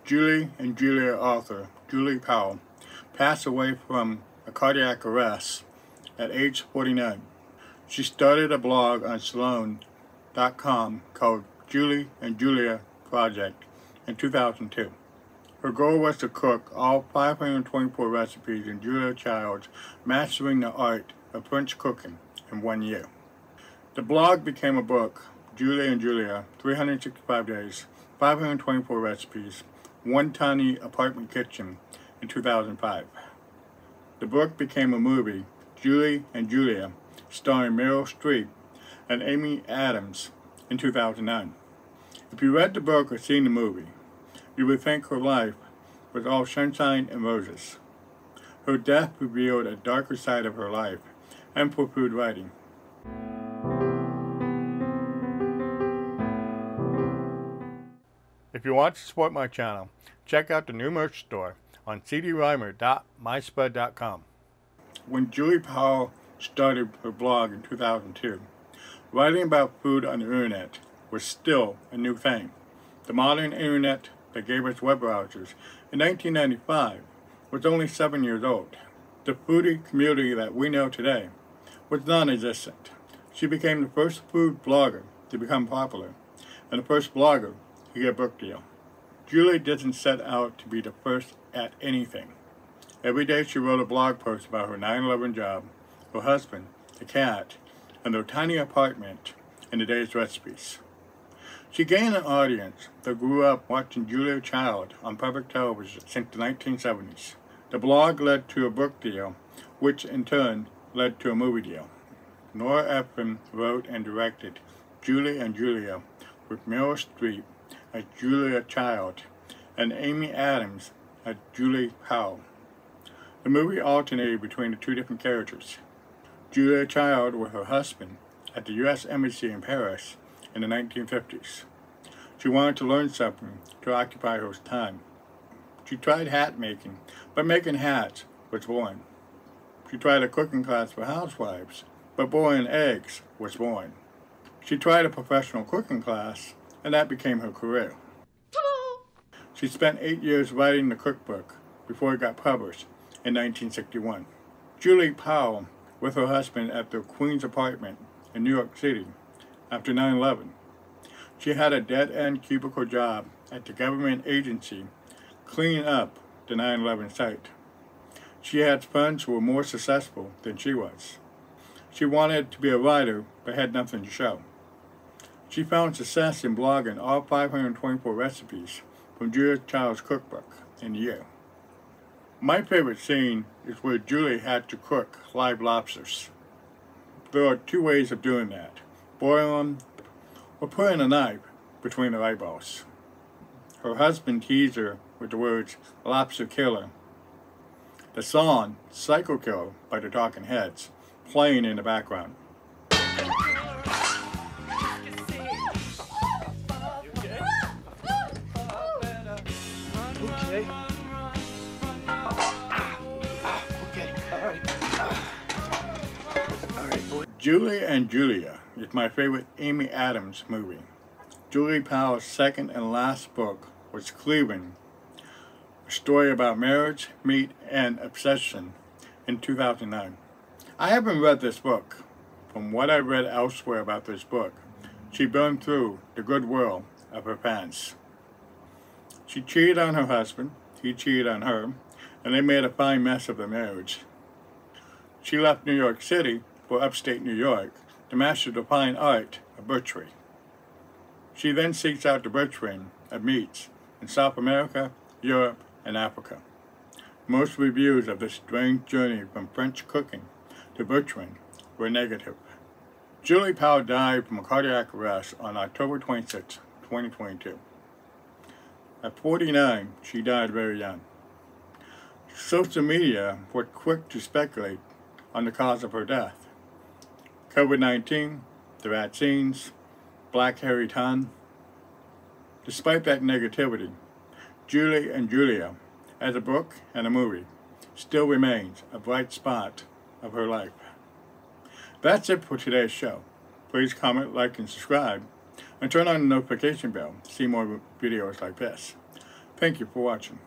Julie and Julia author Julie Powell passed away from a cardiac arrest at age 49. She started a blog on Salon.com called Julie and Julia Project in 2002. Her goal was to cook all 524 recipes in Julia Child's Mastering the Art of French Cooking in 1 year. The blog became a book, Julie and Julia, 365 Days, 524 Recipes, One Tiny Apartment Kitchen, in 2005. The book became a movie, Julie and Julia, starring Meryl Streep and Amy Adams, in 2009. If you read the book or seen the movie, you would think her life was all sunshine and roses. Her death revealed a darker side of her life and for food writing. If you want to support my channel, check out the new merch store on cdreimer.myspud.com. When Julie Powell started her blog in 2002, writing about food on the internet was still a new thing. The modern internet that gave us web browsers in 1995 was only 7 years old. The foodie community that we know today was non-existent. She became the first food blogger to become popular and the first blogger to get a book deal. Julie didn't set out to be the first at anything. Every day she wrote a blog post about her 9/11 job, her husband, the cat, and their tiny apartment and the day's recipes. She gained an audience that grew up watching Julia Child on public television since the 1970s. The blog led to a book deal, which in turn led to a movie deal. Nora Ephron wrote and directed Julie and Julia with Meryl Streep as Julia Child and Amy Adams as Julie Powell. The movie alternated between the two different characters. Julia Child with her husband at the U.S. Embassy in Paris in the 1950s. She wanted to learn something to occupy her time. She tried hat making, but making hats was boring. She tried a cooking class for housewives, but boiling eggs was boring. She tried a professional cooking class, and that became her career. She spent 8 years writing the cookbook before it got published in 1961. Julie Powell with her husband at the Queen's apartment in New York City after 9/11. She had a dead-end cubicle job at the government agency cleaning up the 9/11 site. She had friends who were more successful than she was. She wanted to be a writer but had nothing to show. She found success in blogging all 524 recipes from Julia Child's cookbook in a year. My favorite scene is where Julie had to cook live lobsters. There are two ways of doing that: boil them or putting a knife between their eyeballs. Her husband teased her with the words "lobster killer." The song "Psycho Killer" by the Talking Heads playing in the background. Julie and Julia is my favorite Amy Adams movie. Julie Powell's second and last book was Cleveland, a story about marriage, meat, and obsession, in 2009. I haven't read this book. From what I read elsewhere about this book, she burned through the goodwill of her fans. She cheated on her husband, he cheated on her, and they made a fine mess of their marriage. She left New York City for upstate New York to master the fine art of butchery. She then seeks out the butchering of meats in South America, Europe, and Africa. Most reviews of this strange journey from French cooking to butchering were negative. Julie Powell died from a cardiac arrest on October 26, 2022. At 49, she died very young. Social media were quick to speculate on the cause of her death. COVID-19, the vaccines, Black Harry Ton. Despite that negativity, Julie and Julia, as a book and a movie, still remains a bright spot of her life. That's it for today's show. Please comment, like, and subscribe, and turn on the notification bell to see more videos like this. Thank you for watching.